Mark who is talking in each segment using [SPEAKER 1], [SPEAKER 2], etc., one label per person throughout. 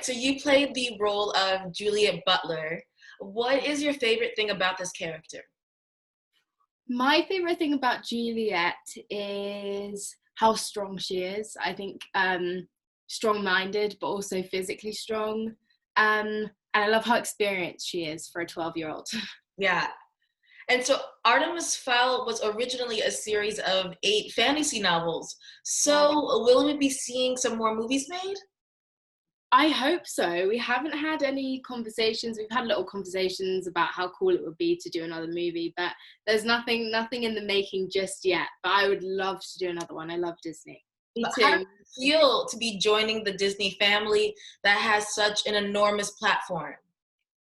[SPEAKER 1] So you played the role of Juliet Butler. What is your favorite thing about this character?
[SPEAKER 2] My favorite thing about Juliet is how strong she is. I think strong-minded, but also physically strong. And I love how experienced she is for a 12-year-old.
[SPEAKER 1] Yeah. And so Artemis Fowl was originally a series of 8 fantasy novels.
[SPEAKER 2] Yeah.
[SPEAKER 1] So will we be seeing some more movies made?
[SPEAKER 2] I hope so. We haven't had any conversations. We've had little conversations about how cool it would be to do another movie, but there's nothing in the making just yet. But I would love to do another one. I love Disney. Me
[SPEAKER 1] But how does
[SPEAKER 2] too.
[SPEAKER 1] it feel to be joining the Disney family that has such an enormous platform?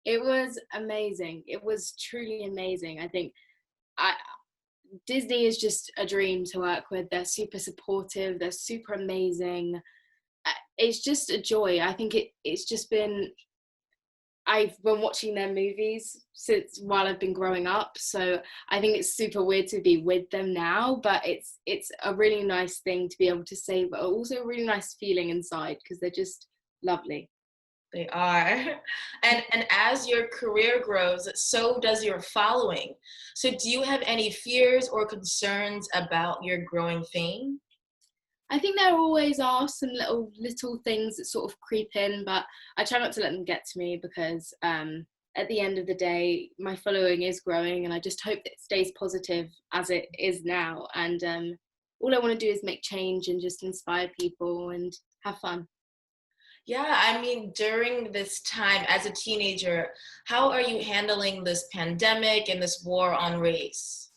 [SPEAKER 2] It was amazing. It was truly amazing. I think I Disney is just a dream to work with. They're super supportive. They're super amazing. It's just a joy. I think it's just been. I've been watching their movies since while I've been growing up, so I think it's super weird to be with them now. But it's a really nice thing to be able to say, but also a really nice feeling inside because they're just lovely.
[SPEAKER 1] They are. And as your career grows, so does your following. So do you have any fears or concerns about your growing fame?
[SPEAKER 2] I think there always are some little things that sort of creep in, but I try not to let them get to me because at the end of the day, my following is growing, and I just hope that it stays positive as it is now. And all I want to do is make change and just inspire people and have fun.
[SPEAKER 1] Yeah, I mean, during this time as a teenager, how are you handling this pandemic and this war on race?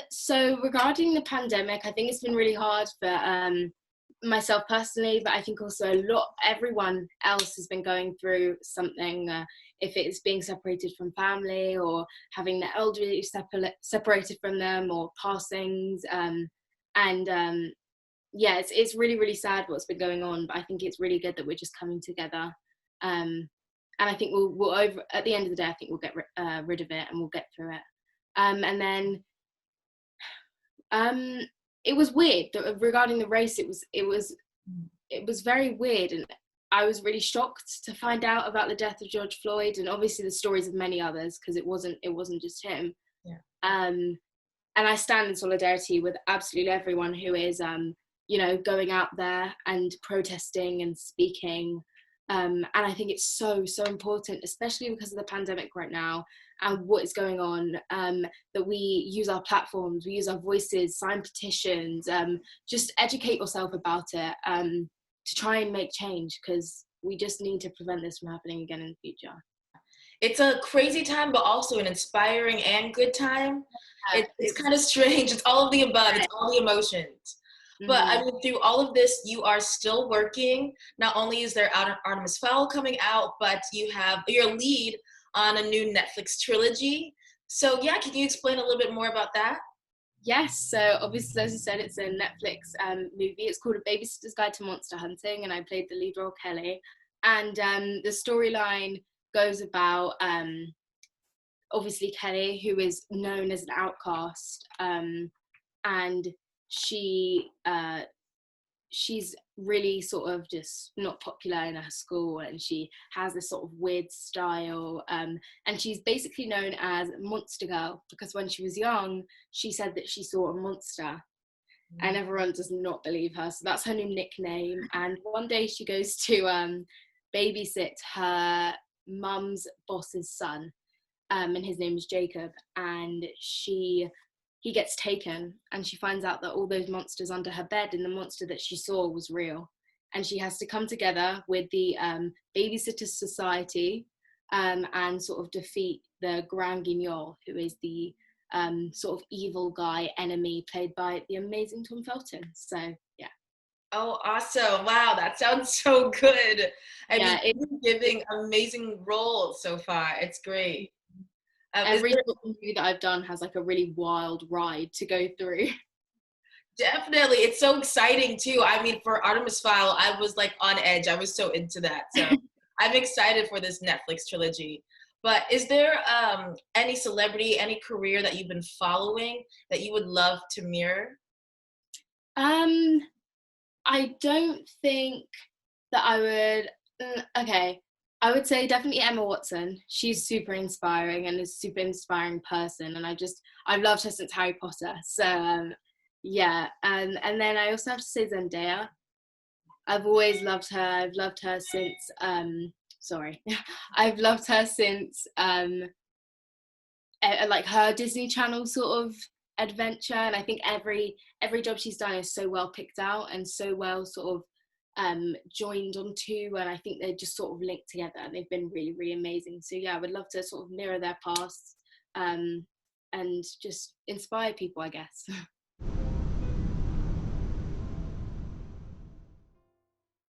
[SPEAKER 2] So regarding the pandemic, I think it's been really hard for myself personally, but I think also everyone else has been going through something, if it's being separated from family or having the elderly separated from them or passings. And Yeah, it's really, really sad what's been going on, but I think it's really good that we're just coming together. And I think we'll over at the end of the day, I think we'll get rid of it and we'll get through it. And then um, it was weird regarding the race. It was very weird, and I was really shocked to find out about the death of George Floyd, and obviously the stories of many others because it wasn't just him.
[SPEAKER 1] Yeah.
[SPEAKER 2] And I stand in solidarity with absolutely everyone who is going out there and protesting and speaking. And I think it's so important, especially because of the pandemic right now and what is going on, that we use our platforms, we use our voices, sign petitions, just educate yourself about it, to try and make change, because we just need to prevent this from happening again in the future.
[SPEAKER 1] It's a crazy time, but also an inspiring and good time. It's kind of strange. It's all of the above. It's all the emotions. But I
[SPEAKER 2] Mhm.
[SPEAKER 1] mean, through all of this, you are still working. Not only is there Artemis Fowl coming out, but you have your lead on a new Netflix trilogy. So yeah, can you explain a little bit more about that?
[SPEAKER 2] Yes, so obviously, as you said, it's a Netflix movie. It's called A Babysitter's Guide to Monster Hunting, and I played the lead role, Kelly. And the storyline goes about obviously Kelly, who is known as an outcast, and she she's really sort of just not popular in her school, and she has this sort of weird style, and she's basically known as Monster Girl because when she was young she said that she saw a monster, and everyone does not believe her, so that's her new nickname. And one day she goes to babysit her mum's boss's son, and his name is Jacob, and he gets taken, and she finds out that all those monsters under her bed and the monster that she saw was real, and she has to come together with the Babysitter Society, and sort of defeat the Grand Guignol, who is the sort of evil guy enemy played by the amazing Tom Felton. So yeah.
[SPEAKER 1] Oh, awesome. Wow, that sounds so good. I mean,
[SPEAKER 2] Yeah,
[SPEAKER 1] you're giving amazing roles so far. It's great. Is
[SPEAKER 2] every
[SPEAKER 1] there
[SPEAKER 2] sort of movie that I've done has like a really wild ride to go through.
[SPEAKER 1] definitely, it's so exciting too. I mean, for Artemis Fowl, I was like on edge. I was so into that. So I'm excited for this Netflix trilogy. But is there any celebrity, any career that you've been following that you would love to mirror?
[SPEAKER 2] um I don't think that I would. Okay, I would say definitely Emma Watson. She's super inspiring and a super inspiring person, and I've loved her since Harry Potter. So yeah, and then I also have to say Zendaya. I've always loved her. I've loved her since sorry, I've loved her since like her Disney Channel sort of adventure, and I think every job she's done is so well picked out and so well sort of joined onto, and I think they're just sort of linked together and they've been really, really amazing. So yeah, I would love to sort of mirror their past and just inspire people, I guess.